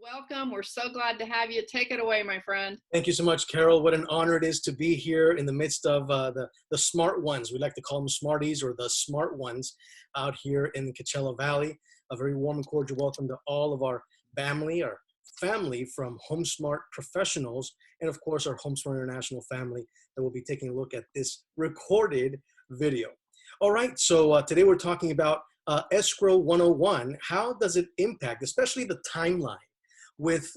Welcome. We're so glad to have you. Take it away, my friend. Thank you so much, Carol. What an honor it is to be here in the midst of the smart ones. We like to call them smarties or the smart ones out here in the Coachella Valley. A very warm and cordial welcome to all of our family from HomeSmart professionals, and of course our HomeSmart International family that will be taking a look at this recorded video. All right, so today we're talking about Escrow 101. How does it impact, especially the timeline, with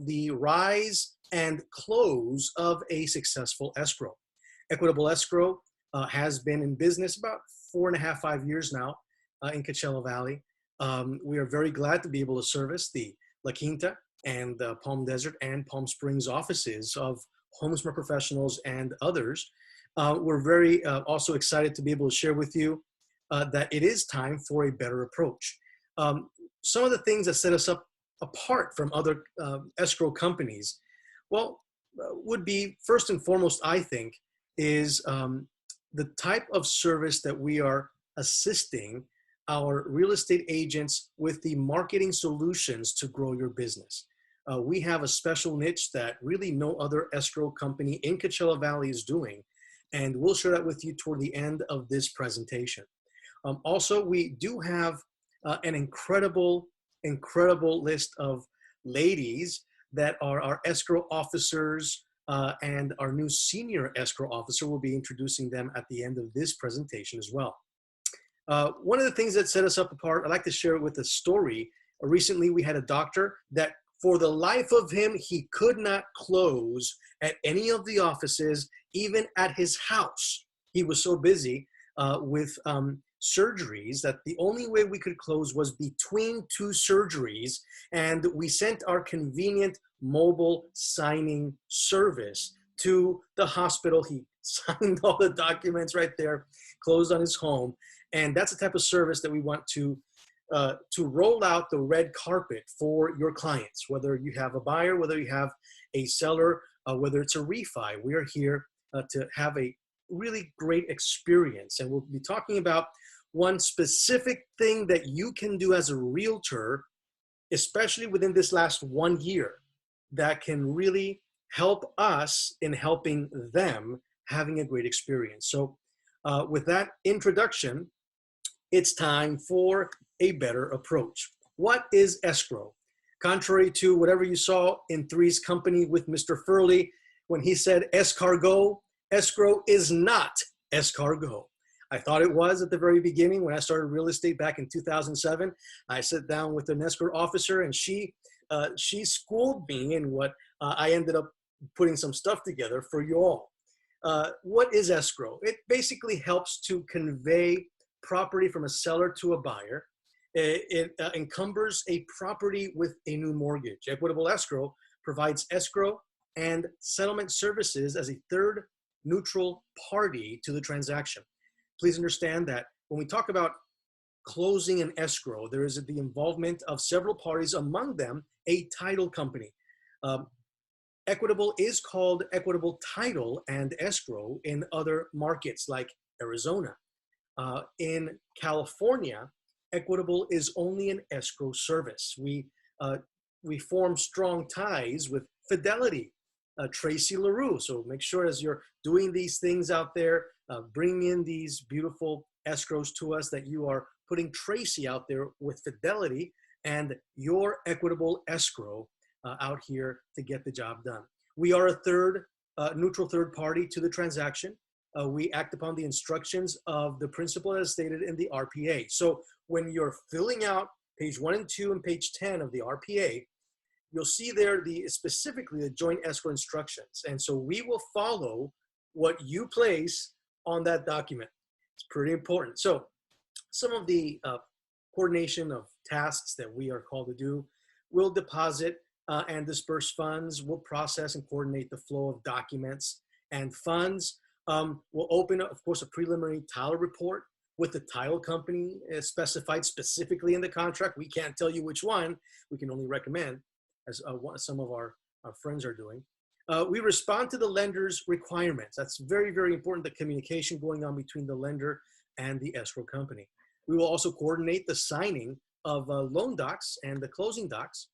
the rise and close of a successful escrow? Equitable Escrow has been in business about 4.5, 5 years now in Coachella Valley. We are very glad to be able to service the La Quinta and the Palm Desert and Palm Springs offices of HomeSmart professionals and others. We're very also excited to be able to share with you that it is time for a better approach. Some of the things that set us up apart from other escrow companies, well, would be first and foremost, I think, is the type of service that we are assisting our real estate agents with the marketing solutions to grow your business. We have a special niche that really no other escrow company in Coachella Valley is doing, and we'll share that with you toward the end of this presentation. Also, we do have an incredible list of ladies that are our escrow officers, and our new senior escrow officer will be introducing them at the end of this presentation as well. One of the things that set us up apart, I'd like to share it with a story. Recently, we had a doctor that for the life of him, he could not close at any of the offices, even at his house. He was so busy with surgeries that the only way we could close was between two surgeries, and we sent our convenient mobile signing service to the hospital. He signed all the documents right there, closed on his home, and that's the type of service that we want to roll out the red carpet for your clients. Whether you have a buyer, whether you have a seller, whether it's a refi, we are here to have a really great experience. And we'll be talking about one specific thing that you can do as a realtor, especially within this last 1 year, that can really help us in helping them having a great experience. So with that introduction, it's time for a better approach. What is escrow? Contrary to whatever you saw in Three's Company with Mr. Furley, when he said escargot, escrow is not escargot. I thought it was at the very beginning when I started real estate back in 2007. I sat down with an escrow officer, and she schooled me in what I ended up putting some stuff together for you all. What is escrow? It basically helps to convey property from a seller to a buyer. It encumbers a property with a new mortgage. Equitable Escrow provides escrow and settlement services as a third neutral party to the transaction. Please understand that when we talk about closing an escrow, there is the involvement of several parties, among them a title company. Equitable is called Equitable Title and Escrow in other markets like Arizona. In California, Equitable is only an escrow service. We form strong ties with Fidelity, Tracy LaRue. So make sure as you're doing these things out there, bring in these beautiful escrows to us, that you are putting Tracy out there with Fidelity and your Equitable Escrow out here to get the job done. We are a neutral third party to the transaction. We act upon the instructions of the principal as stated in the RPA. So when you're filling out page 1 and 2 and page 10 of the RPA, you'll see there specifically the joint escrow instructions. And so we will follow what you place on that document. It's pretty important. So some of the coordination of tasks that we are called to do: we'll deposit and disperse funds. We'll process and coordinate the flow of documents and funds. We'll open, of course, a preliminary title report with the title company specified specifically in the contract. We can't tell you which one. We can only recommend, as some of our friends are doing. We respond to the lender's requirements. That's very, very important, the communication going on between the lender and the escrow company. We will also coordinate the signing of loan docs and the closing docs.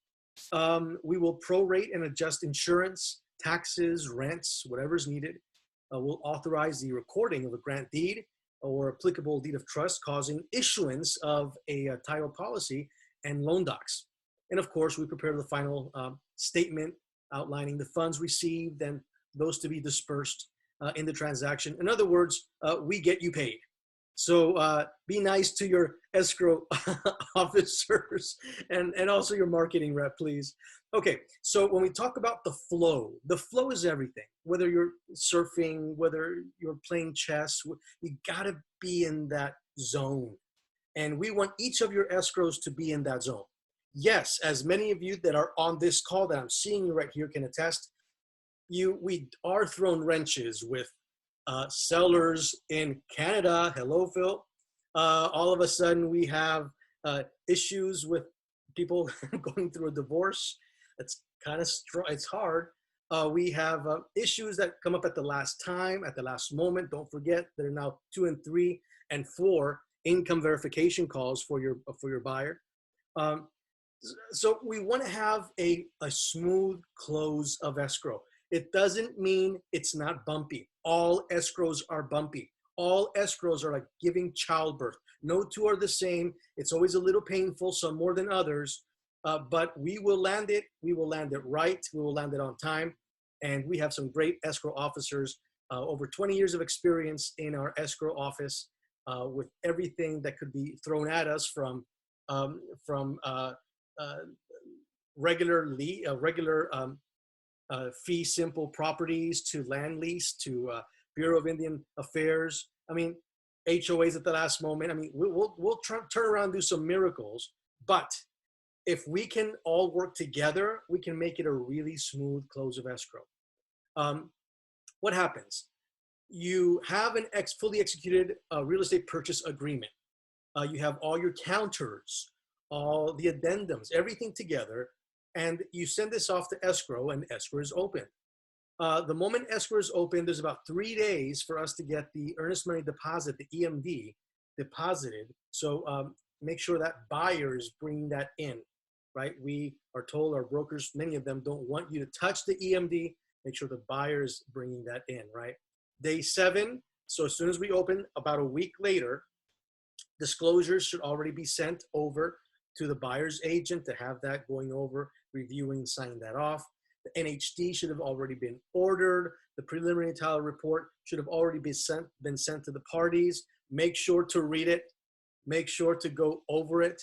We will prorate and adjust insurance, taxes, rents, whatever is needed. We'll authorize the recording of a grant deed or applicable deed of trust, causing issuance of a title policy and loan docs. And of course, we prepare the final statement outlining the funds received and those to be dispersed in the transaction. In other words, we get you paid. So be nice to your escrow officers and also your marketing rep, please. Okay, so when we talk about the flow is everything. Whether you're surfing, whether you're playing chess, you gotta be in that zone. And we want each of your escrows to be in that zone. Yes, as many of you that are on this call that I'm seeing you right here can attest, we are thrown wrenches with sellers in Canada. Hello, Phil. All of a sudden, we have issues with people going through a divorce. It's kind of it's hard. We have issues that come up at the last time, at the last moment. Don't forget, there are now 2 and 3 and 4 income verification calls for your buyer. So we want to have a smooth close of escrow. It doesn't mean it's not bumpy. All escrows are bumpy. All escrows are like giving childbirth. No two are the same. It's always a little painful, some more than others, but we will land it. We will land it right. We will land it on time. And we have some great escrow officers, over 20 years of experience in our escrow office, with everything that could be thrown at us from regular fee simple properties to land lease to Bureau of Indian Affairs. I mean, HOAs at the last moment. I mean, we'll turn around and do some miracles, but if we can all work together, we can make it a really smooth close of escrow. What happens? You have an fully executed real estate purchase agreement. You have all your counters, all the addendums, everything together, and you send this off to escrow, and escrow is open. The moment escrow is open, there's about 3 days for us to get the earnest money deposit, the EMD, deposited. So make sure that buyer is bringing that in, right? We are told, our brokers, many of them don't want you to touch the EMD. Make sure the buyer is bringing that in, right? Day 7, so as soon as we open, about a week later, disclosures should already be sent over to the buyer's agent to have that going over, reviewing, signing that off. The NHD should have already been ordered. The preliminary title report should have already been sent to the parties. Make sure to read it. Make sure to go over it.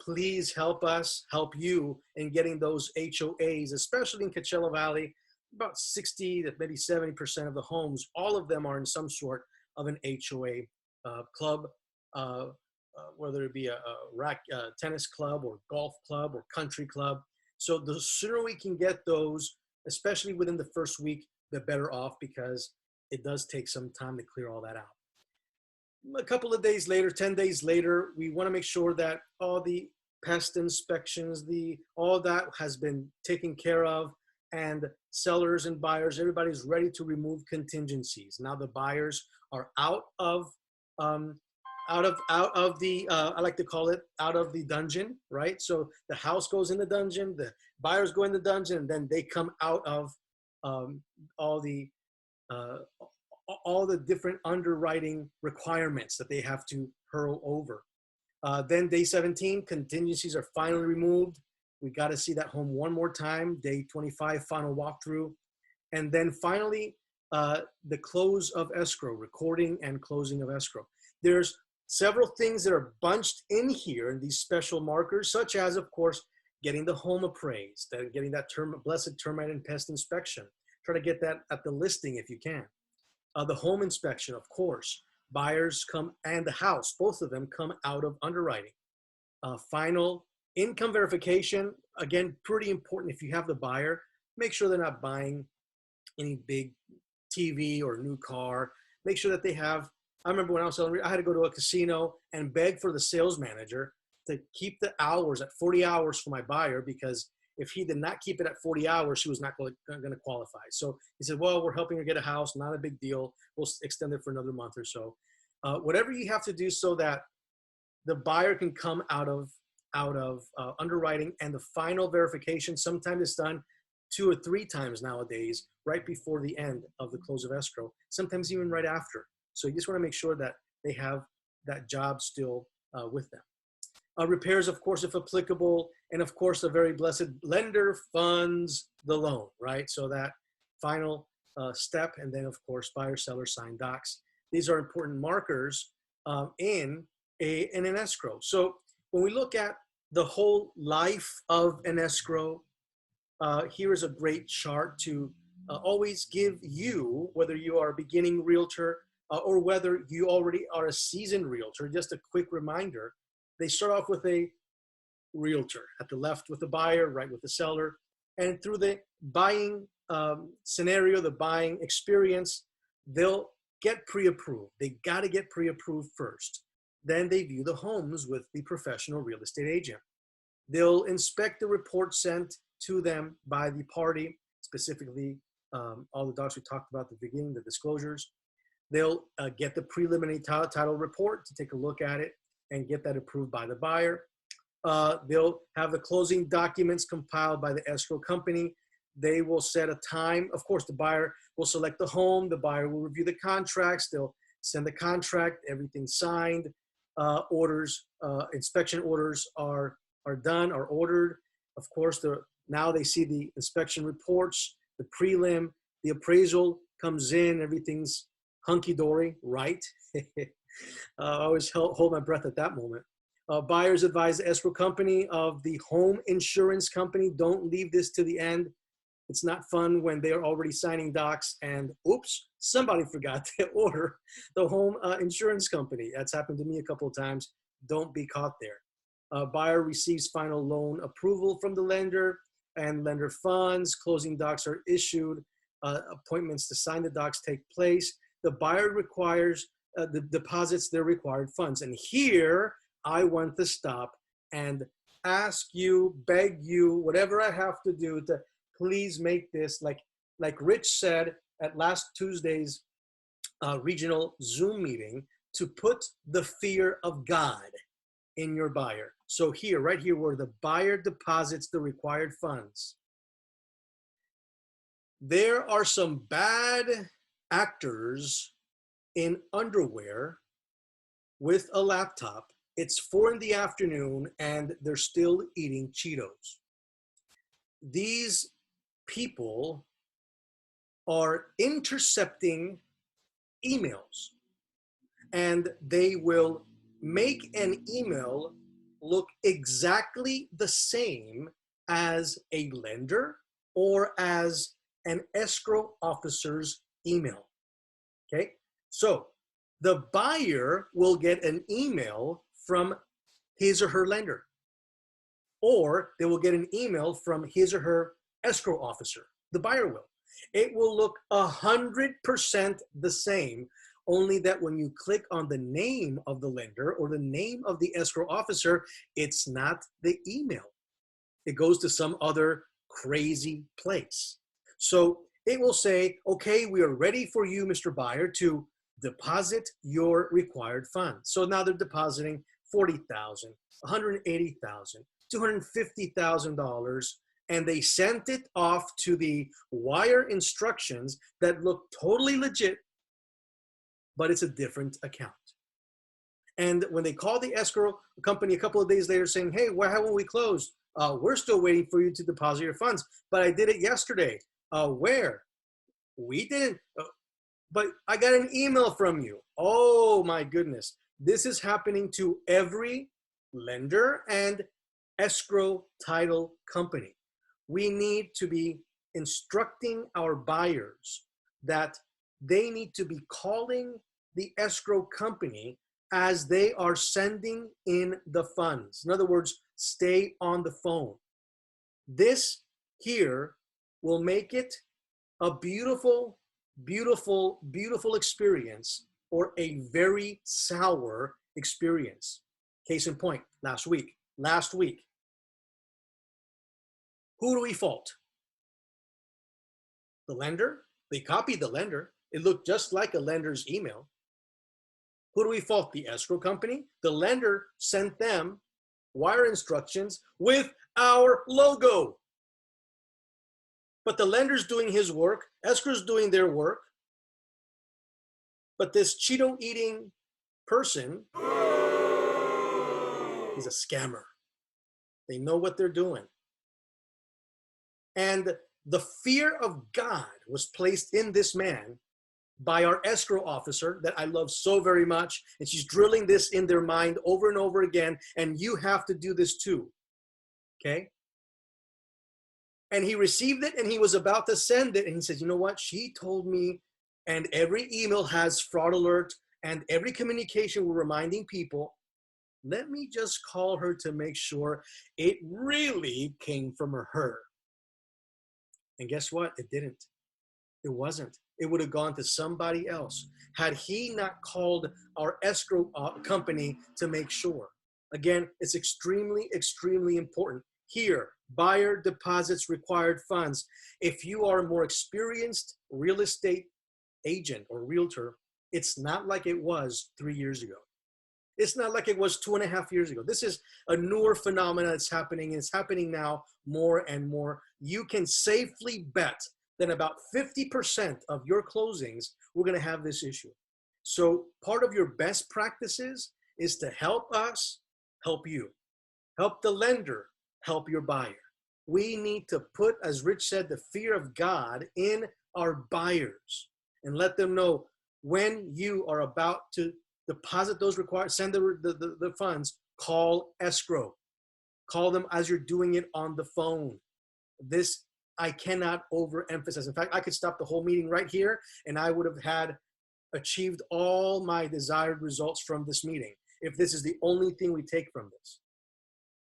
Please help us help you in getting those HOAs, especially in Coachella Valley. About 60 to maybe 70% of the homes, all of them are in some sort of an HOA club, whether it be a tennis club or golf club or country club. So the sooner we can get those, especially within the first week, the better off, because it does take some time to clear all that out. A couple of days later, 10 days later, we want to make sure that all the pest inspections, all that has been taken care of, and sellers and buyers, everybody's ready to remove contingencies. Now the buyers are out of the, I like to call it, out of the dungeon, right? So the house goes in the dungeon, the buyers go in the dungeon, and then they come out of all the different underwriting requirements that they have to hurl over. Then day 17, contingencies are finally removed. We got to see that home one more time. Day 25, final walkthrough. And then finally, the close of escrow, recording and closing of escrow. There's several things that are bunched in here in these special markers, such as, of course, getting the home appraised, getting that blessed termite and pest inspection. Try to get that at the listing if you can. The home inspection, of course. Buyers come, and the house, both of them come out of underwriting. Final income verification, again, pretty important. If you have the buyer, make sure they're not buying any big TV or new car. Make sure that they have, I remember when I was selling, I had to go to a casino and beg for the sales manager to keep the hours at 40 hours for my buyer, because if he did not keep it at 40 hours, she was not going to qualify. So he said, well, we're helping her get a house, not a big deal. We'll extend it for another month or so. Whatever you have to do so that the buyer can come out of out of underwriting, and the final verification sometimes it's done 2 or 3 times nowadays, right before the end of the close of escrow, sometimes even right after. So you just want to make sure that they have that job still with them. Repairs, of course, if applicable, and of course, the very blessed lender funds the loan, right? So that final step, and then of course, buyer, seller, signed docs. These are important markers in an escrow. So when we look at the whole life of an escrow, here is a great chart to always give you, whether you are a beginning realtor or whether you already are a seasoned realtor, just a quick reminder. They start off with a realtor at the left with the buyer, right with the seller, and through the buying scenario, the buying experience, they'll get pre-approved. They got to get pre-approved first. Then they view the homes with the professional real estate agent. They'll inspect the report sent to them by the party, specifically all the docs we talked about at the beginning, the disclosures. They'll get the preliminary title report to take a look at it and get that approved by the buyer. They'll have the closing documents compiled by the escrow company. They will set a time. Of course, the buyer will select the home. The buyer will review the contracts. They'll send the contract, everything signed. Inspection orders are done, are ordered. Of course, now they see the inspection reports, the prelim, the appraisal comes in, everything's hunky-dory, right? I always hold my breath at that moment. Buyers advise the escrow company of the home insurance company. Don't leave this to the end. It's not fun when they're already signing docs and oops, somebody forgot to order the home insurance company. That's happened to me a couple of times. Don't be caught there. Buyer receives final loan approval from the lender and lender funds. Closing docs are issued. Appointments to sign the docs take place. The buyer requires deposits their required funds. And here I want to stop and ask you, beg you, whatever I have to do to please make this, like Rich said at last Tuesday's regional Zoom meeting, to put the fear of God in your buyer. So here, right here, where the buyer deposits the required funds, there are some bad actors in underwear with a laptop. It's 4 in the afternoon and they're still eating Cheetos. These people are intercepting emails, and they will make an email look exactly the same as a lender or as an escrow officer's email. Okay, so the buyer will get an email from his or her lender, or they will get an email from his or her escrow officer. The buyer will. It will look 100% the same, only that when you click on the name of the lender or the name of the escrow officer, it's not the email. It goes to some other crazy place. So it will say, okay, we are ready for you, Mr. Buyer, to deposit your required funds. So now they're depositing $40,000, $180,000, $250,000, and they sent it off to the wire instructions that look totally legit, but it's a different account. And when they call the escrow company a couple of days later saying, hey, why haven't we closed? We're still waiting for you to deposit your funds, but I did it yesterday. Where? We didn't, but I got an email from you. Oh my goodness. This is happening to every lender and escrow title company. We need to be instructing our buyers that they need to be calling the escrow company as they are sending in the funds. In other words, stay on the phone. This here will make it a beautiful, beautiful, beautiful experience or a very sour experience. Case in point, last week, who do we fault? The lender. They copied the lender. It looked just like a lender's email. Who do we fault? The escrow company. The lender sent them wire instructions with our logo. But the lender's doing his work, escrow's doing their work, but this Cheeto eating person is a scammer. They know what they're doing. And the fear of God was placed in this man by our escrow officer that I love so very much. And she's drilling this in their mind over and over again. And you have to do this too. Okay? And he received it and he was about to send it. And he said, you know what? She told me, and every email has fraud alert and every communication we're reminding people. Let me just call her to make sure it really came from her. And guess what? It didn't. It wasn't. It would have gone to somebody else had he not called our escrow company to make sure. Again, it's extremely, extremely important. Here, buyer deposits required funds. If you are a more experienced real estate agent or realtor, it's not like it was 3 years ago. It's not like it was 2.5 years ago. This is a newer phenomenon that's happening, and it's happening now more and more. You can safely bet that about 50% of your closings, we're going to have this issue. So part of your best practices is to help us, help you. Help the lender, help your buyer. We need to put, as Rich said, the fear of God in our buyers and let them know when you are about to deposit those required, send the funds, call escrow. Call them as you're doing it on the phone. This, I cannot overemphasize. In fact, I could stop the whole meeting right here and I would have had achieved all my desired results from this meeting if this is the only thing we take from this.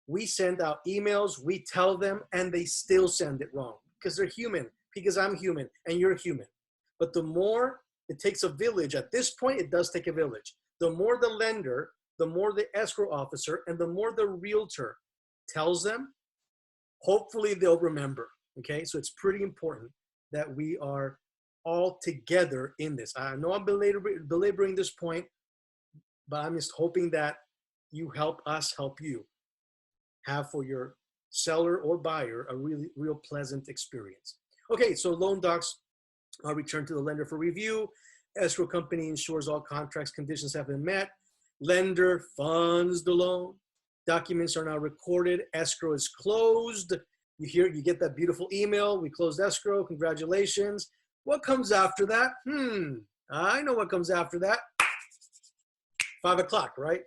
We send out emails, we tell them, and they still send it wrong because they're human, because I'm human and you're human. But the more it takes a village, at this point, it does take a village. The more the lender, the more the escrow officer, and the more the realtor tells them, hopefully they'll remember. Okay, so it's pretty important that we are all together in this. I know I'm belaboring this point, but I'm just hoping that you help us help you have for your seller or buyer a real pleasant experience. Okay, so loan docs are returned to the lender for review. Escrow company ensures all contracts conditions have been met. Lender funds the loan. Documents are now recorded. Escrow is closed. You get that beautiful email. We closed escrow. Congratulations. What comes after that? I know what comes after that. 5 o'clock, right?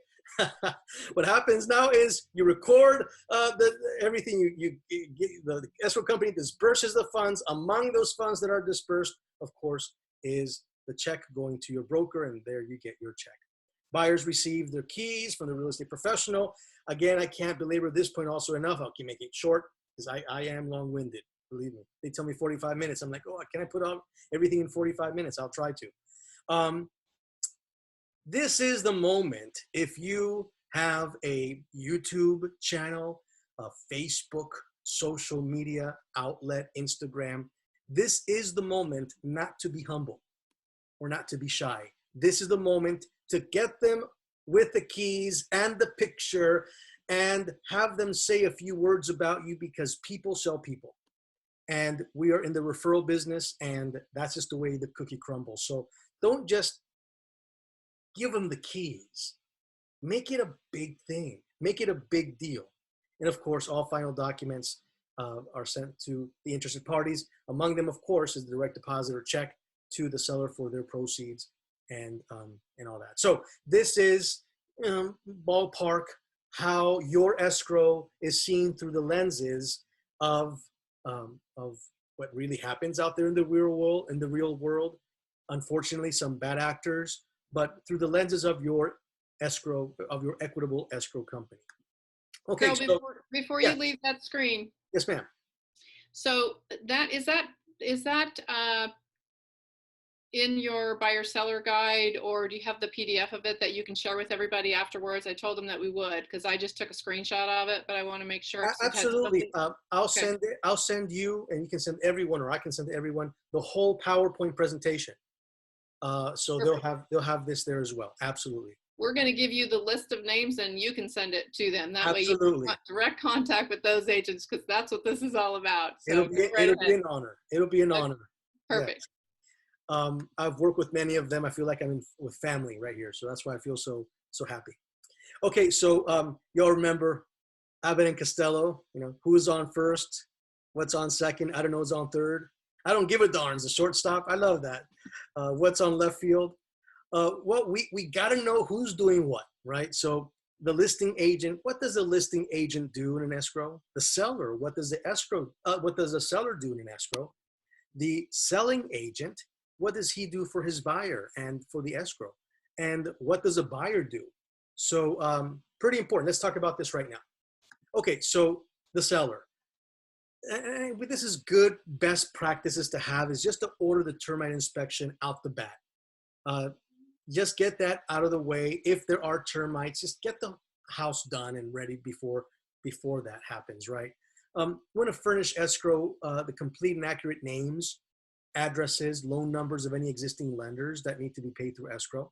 What happens now is you record everything. The escrow company disperses the funds. Among those funds that are dispersed, of course, is the check going to your broker, and there you get your check. Buyers receive their keys from the real estate professional. Again, I can't belabor this point also enough. I'll keep making it short because I am long-winded. Believe me. They tell me 45 minutes. I'm like, oh, can I put out everything in 45 minutes? I'll try to. This is the moment. If you have a YouTube channel, a Facebook, social media outlet, Instagram, this is the moment not to be humble or not to be shy. This is the moment to get them with the keys and the picture and have them say a few words about you, because people sell people. And we are in the referral business, and that's just the way the cookie crumbles. So don't just give them the keys. Make it a big thing. Make it a big deal. And of course, all final documents are sent to the interested parties. Among them, of course, is the direct deposit or check to the seller for their proceeds and all that. So this is ballpark how your escrow is seen through the lenses of what really happens out there in the real world. In the real world, unfortunately, some bad actors, but through the lenses of your escrow, of your equitable escrow company. Okay. Carol, So before yeah. you leave that screen. Yes, ma'am. So is that in your buyer seller guide, or do you have the PDF of it that you can share with everybody afterwards? I told them that we would, because I just took a screenshot of it, but I want to make sure. Absolutely. I'll send it. I'll send you, and you can send everyone, or I can send everyone the whole PowerPoint presentation. So they'll have this there as well. Absolutely. we're going to give you the list of names and you can send it to them. That way you Absolutely. have direct contact with those agents, because that's what this is all about. So It'll go be right it'll be ahead. an honor. It'll be an Okay, honor. Yeah. perfect. I've worked with many of them. I feel like I'm with family right here. So that's why I feel so happy. Okay, so y'all remember Abbott and Costello, who's on first, what's on second, I don't know who's on third. I don't give a darn. It's a shortstop. I love that. What's on left field? Well, we got to know who's doing what, right? So the listing agent, what does the listing agent do in an escrow? The seller, what does the seller do in an escrow? The selling agent, what does he do for his buyer and for the escrow? And what does a buyer do? So pretty important. Let's talk about this right now. Okay, so the seller. And this is good best practices to have, is just to order the termite inspection out the bat. Just get that out of the way. If there are termites, just get the house done and ready before that happens, right? We want to furnish escrow the complete and accurate names, addresses, loan numbers of any existing lenders that need to be paid through escrow.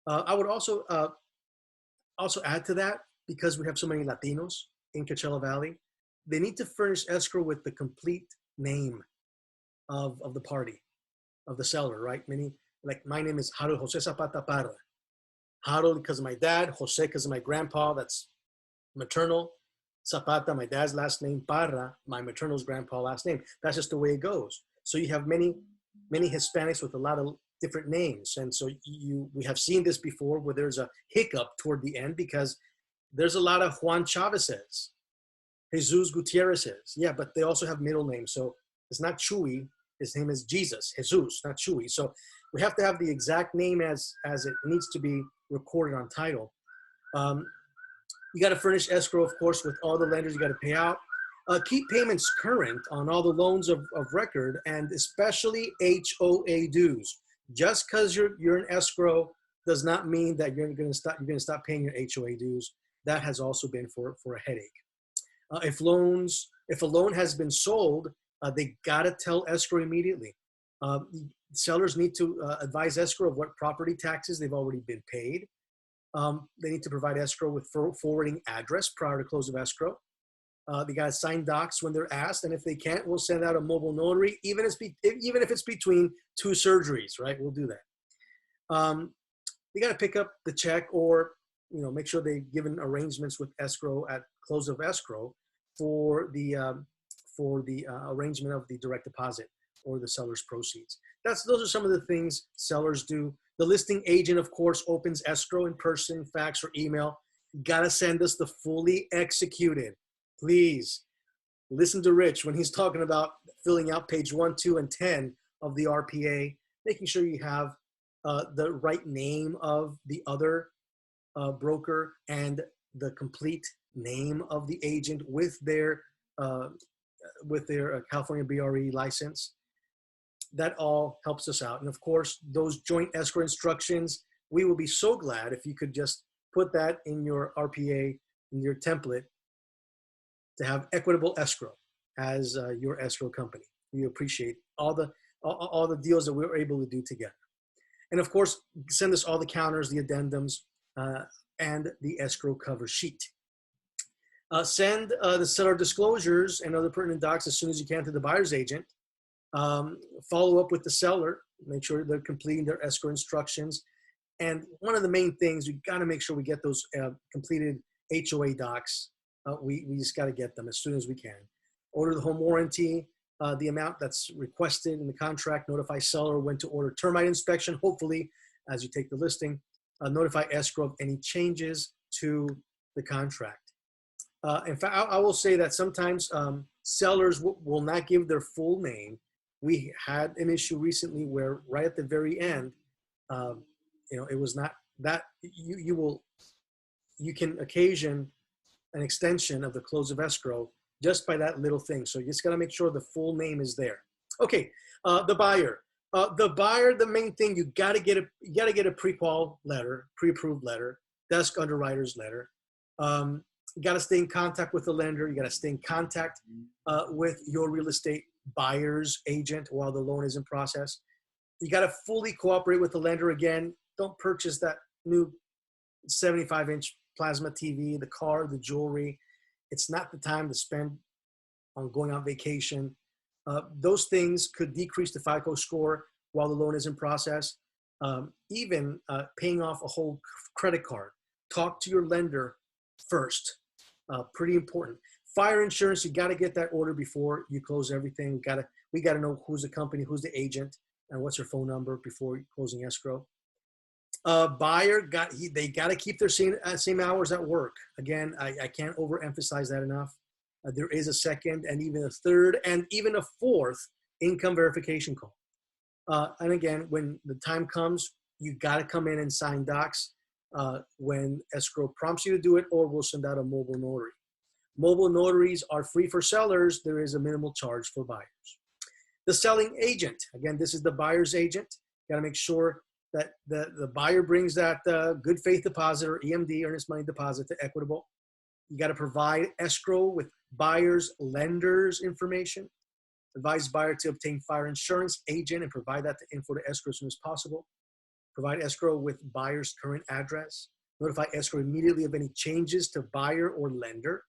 I would also add to that, because we have so many Latinos in Coachella Valley, they need to furnish escrow with the complete name of the party, of the seller, right? Like my name is Harold Jose Zapata Parra. Harold because of my dad, Jose because of my grandpa, that's maternal. Zapata, my dad's last name. Parra, my maternal's grandpa last name. That's just the way it goes. So you have many Hispanics with a lot of different names. And so we have seen this before, where there's a hiccup toward the end, because there's a lot of Juan Chavez's, Jesus Gutierrez's. Yeah, but they also have middle names. So it's not Chuy. His name is Jesus, Jesus, not Chuy. So we have to have the exact name as it needs to be recorded on title. You got to furnish escrow, of course, with all the lenders you got to pay out. Keep payments current on all the loans of record, and especially HOA dues. Just because you're in escrow does not mean that you're going to stop paying your HOA dues. That has also been for a headache. If a loan has been sold, they got to tell escrow immediately. Sellers need to advise escrow of what property taxes they've already been paid. They need to provide escrow with forwarding address prior to close of escrow. They got to sign docs when they're asked, and if they can't, we'll send out a mobile notary, even if it's between two surgeries, right? We'll do that. They got to pick up the check, or make sure they've given arrangements with escrow at close of escrow for the arrangement of the direct deposit or the seller's proceeds. Those are some of the things sellers do. The listing agent, of course, opens escrow in person, fax, or email. You gotta send us the fully executed. Please listen to Rich when he's talking about filling out page 1, 2, and 10 of the RPA, making sure you have the right name of the other broker and the complete name of the agent with their California BRE license. That all helps us out. And of course, those joint escrow instructions, we will be so glad if you could just put that in your RPA, in your template, to have Equitable Escrow as your escrow company. We appreciate all the deals that we were able to do together. And of course, send us all the counters, the addendums, and the escrow cover sheet. Send the seller disclosures and other pertinent docs as soon as you can to the buyer's agent. Follow up with the seller, make sure they're completing their escrow instructions. And one of the main things, we got to make sure we get those completed HOA docs. We just got to get them as soon as we can. Order the home warranty, the amount that's requested in the contract, notify seller when to order termite inspection, hopefully, as you take the listing. Notify escrow of any changes to the contract. In fact, I will say that sometimes sellers will not give their full name. We had an issue recently where right at the very end, it was not that you can occasion an extension of the close of escrow just by that little thing. So you just got to make sure the full name is there. Okay, the buyer. The main thing, you got to get a pre-qual letter, pre-approved letter, desk underwriter's letter. You got to stay in contact with the lender. You got to stay in contact with your real estate buyer's agent while the loan is in process. You got to fully cooperate with the lender. Again, don't purchase that new 75-inch plasma TV, the car, the jewelry. It's not the time to spend on going on vacation. Those things could decrease the FICO score while the loan is in process. Even paying off a whole credit card. Talk to your lender first. Pretty important. Fire insurance, you got to get that order before you close everything. We got to know who's the company, who's the agent, and what's your phone number before closing escrow. Buyer they got to keep their same hours at work. Again, I can't overemphasize that enough. There is a second and even a third and even a fourth income verification call. And again, when the time comes, you got to come in and sign docs when escrow prompts you to do it, or we'll send out a mobile notary. Mobile notaries are free for sellers. There is a minimal charge for buyers. The selling agent, again, this is the buyer's agent. Got to make sure that the buyer brings that good faith deposit or EMD, earnest money deposit, to Equitable. You got to provide escrow with buyer's lender's information. Advise buyer to obtain fire insurance agent and provide that to info to escrow as soon as possible. Provide escrow with buyer's current address. Notify escrow immediately of any changes to buyer or lender.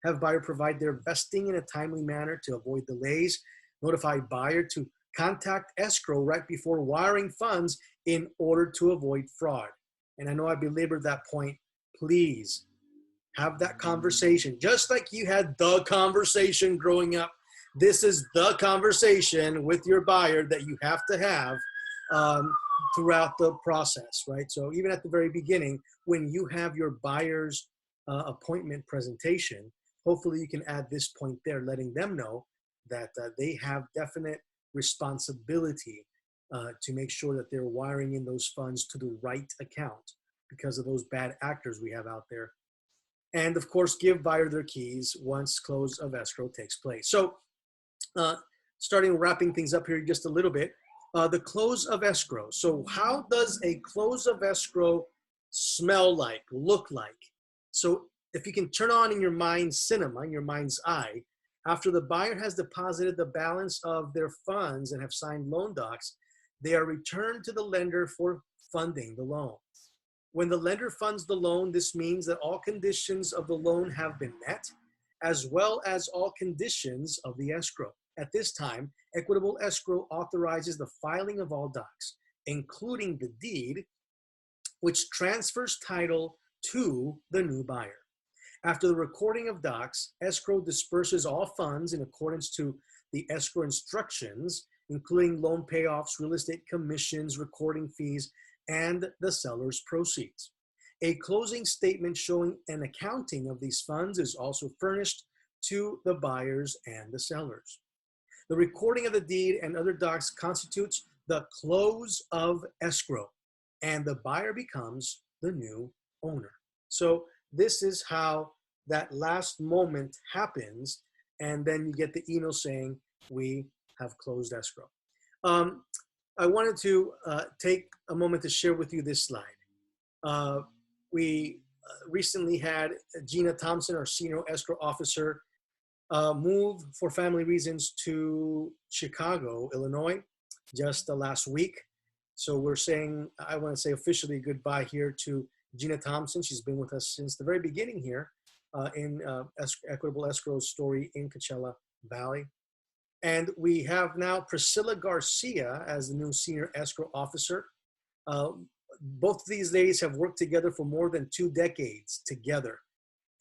Have buyer provide their vesting in a timely manner to avoid delays. Notify buyer to contact escrow right before wiring funds in order to avoid fraud. And I know I belabored that point. Please have that conversation, just like you had the conversation growing up. This is the conversation with your buyer that you have to have throughout the process, right? So even at the very beginning, when you have your buyer's appointment presentation, hopefully you can add this point there, letting them know that they have definite responsibility to make sure that they're wiring in those funds to the right account because of those bad actors we have out there. And of course, give buyer their keys once close of escrow takes place. So wrapping things up here just a little bit, the close of escrow. So how does a close of escrow smell like, look like? So if you can turn on in your mind's cinema, in your mind's eye, after the buyer has deposited the balance of their funds and have signed loan docs, they are returned to the lender for funding the loan. When the lender funds the loan, this means that all conditions of the loan have been met, as well as all conditions of the escrow. At this time, Equitable Escrow authorizes the filing of all docs, including the deed, which transfers title to the new buyer. After the recording of docs, escrow disperses all funds in accordance to the escrow instructions, including loan payoffs, real estate commissions, recording fees, and the seller's proceeds. A closing statement showing an accounting of these funds is also furnished to the buyers and the sellers. The recording of the deed and other docs constitutes the close of escrow, and the buyer becomes the new owner. So this is how that last moment happens, and then you get the email saying we have closed escrow. I wanted to take a moment to share with you this slide. We recently had Gina Thompson, our senior escrow officer, move for family reasons to Chicago, Illinois, just the last week. So we're saying, I want to say officially goodbye here to Gina Thompson. She's been with us since the very beginning here in Equitable Escrow's story in Coachella Valley. And we have now Priscilla Garcia as the new senior escrow officer. Both of these ladies have worked together for more than 2 decades together.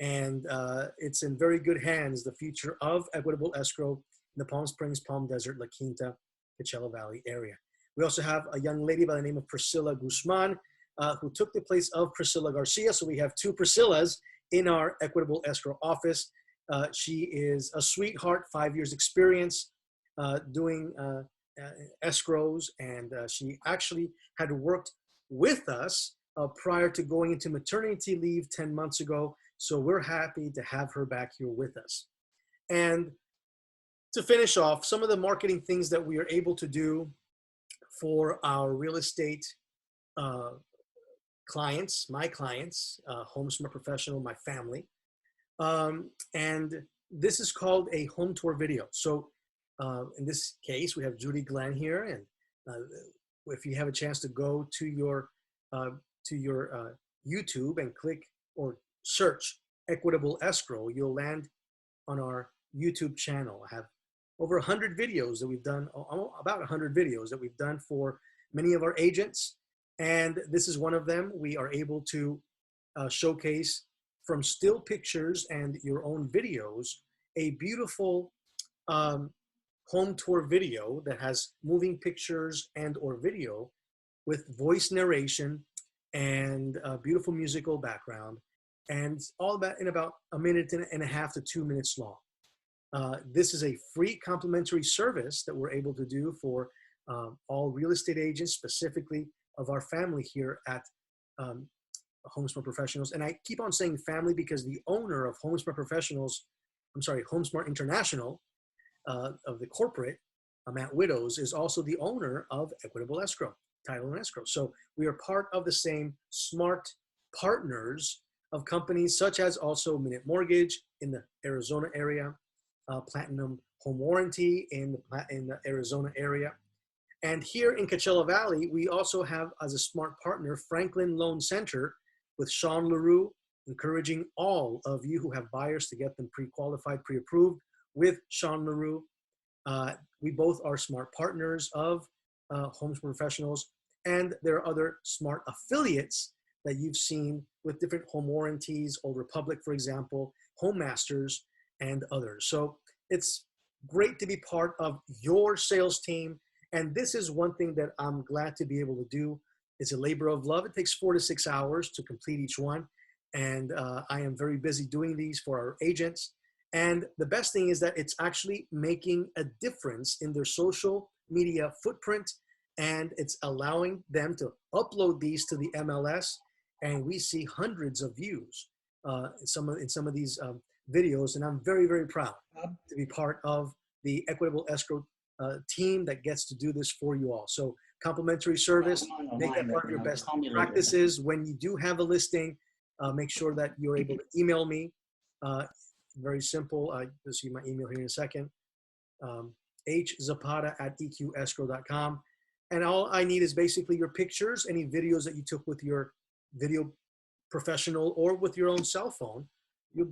And it's in very good hands, the future of Equitable Escrow in the Palm Springs, Palm Desert, La Quinta, Coachella Valley area. We also have a young lady by the name of Priscilla Guzman, who took the place of Priscilla Garcia. So we have 2 Priscillas in our Equitable Escrow office. She is a sweetheart, 5 years experience doing escrows, and she actually had worked with us prior to going into maternity leave 10 months ago. So we're happy to have her back here with us. And to finish off, some of the marketing things that we are able to do for our real estate clients, my clients, Home Smart Professional, my family. And this is called a home tour video. So in this case, we have Judy Glenn here. And if you have a chance to go to your YouTube and click or search Equitable Escrow, you'll land on our YouTube channel. I have over 100 videos that we've done, about 100 videos that we've done for many of our agents. And this is one of them. We are able to showcase from still pictures and your own videos, a beautiful home tour video that has moving pictures and or video with voice narration and a beautiful musical background. And it's all about in about a minute and a half to 2 minutes long. This is a free complimentary service that we're able to do for all real estate agents, specifically of our family here at HomeSmart Professionals. And I keep on saying family because the owner of HomeSmart Professionals, I'm sorry, HomeSmart International, of the corporate, Matt Widows, is also the owner of Equitable Escrow, Title and Escrow. So we are part of the same smart partners of companies such as also Minute Mortgage in the Arizona area, Platinum Home Warranty in the Arizona area. And here in Coachella Valley, we also have as a smart partner, Franklin Loan Center with Sean LaRue, encouraging all of you who have buyers to get them pre-qualified, pre-approved with Sean LaRue. We both are smart partners of HomeSmart Professionals, and there are other smart affiliates that you've seen with different home warranties, Old Republic, for example, Home Masters, and others. So it's great to be part of your sales team. And this is one thing that I'm glad to be able to do. It's a labor of love. It takes 4 to 6 hours to complete each one. And I am very busy doing these for our agents. And the best thing is that it's actually making a difference in their social media footprint, and it's allowing them to upload these to the MLS. And we see hundreds of views in some of these videos. And I'm very, very proud to be part of the Equitable Escrow team that gets to do this for you all. So complimentary service, make that part of your best practices. When you do have a listing, make sure that you're able to email me. Very simple. You'll see my email here in a second. hzapata@eqescrow.com. And all I need is basically your pictures, any videos that you took with your video professional or with your own cell phone. You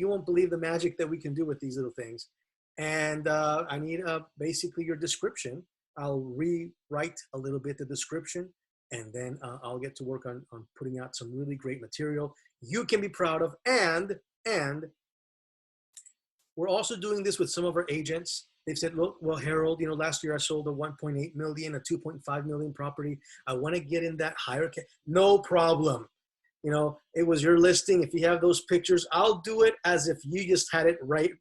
won't believe the magic that we can do with these little things. And I need basically your description. I'll rewrite a little bit the description, and then I'll get to work on putting out some really great material you can be proud of. And we're also doing this with some of our agents. They've said, look, well, Harold, last year I sold a 1.8 million, a 2.5 million property. I want to get in that higher. No problem. It was your listing. If you have those pictures, I'll do it as if you just had it right,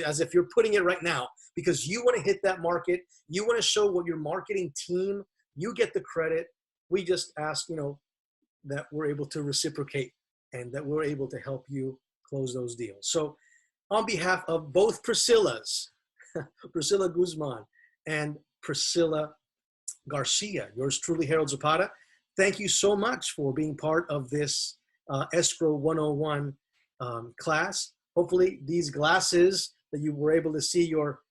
as if you're putting it right now, because you want to hit that market. You want to show what your marketing team, you get the credit. We just ask, that we're able to reciprocate and that we're able to help you close those deals. So on behalf of both Priscillas, Priscilla Guzman and Priscilla Garcia, yours truly, Harold Zapata, thank you so much for being part of this Escrow 101 class. Hopefully these glasses that you were able to see your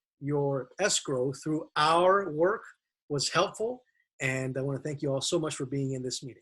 escrow through our work was helpful. And I want to thank you all so much for being in this meeting.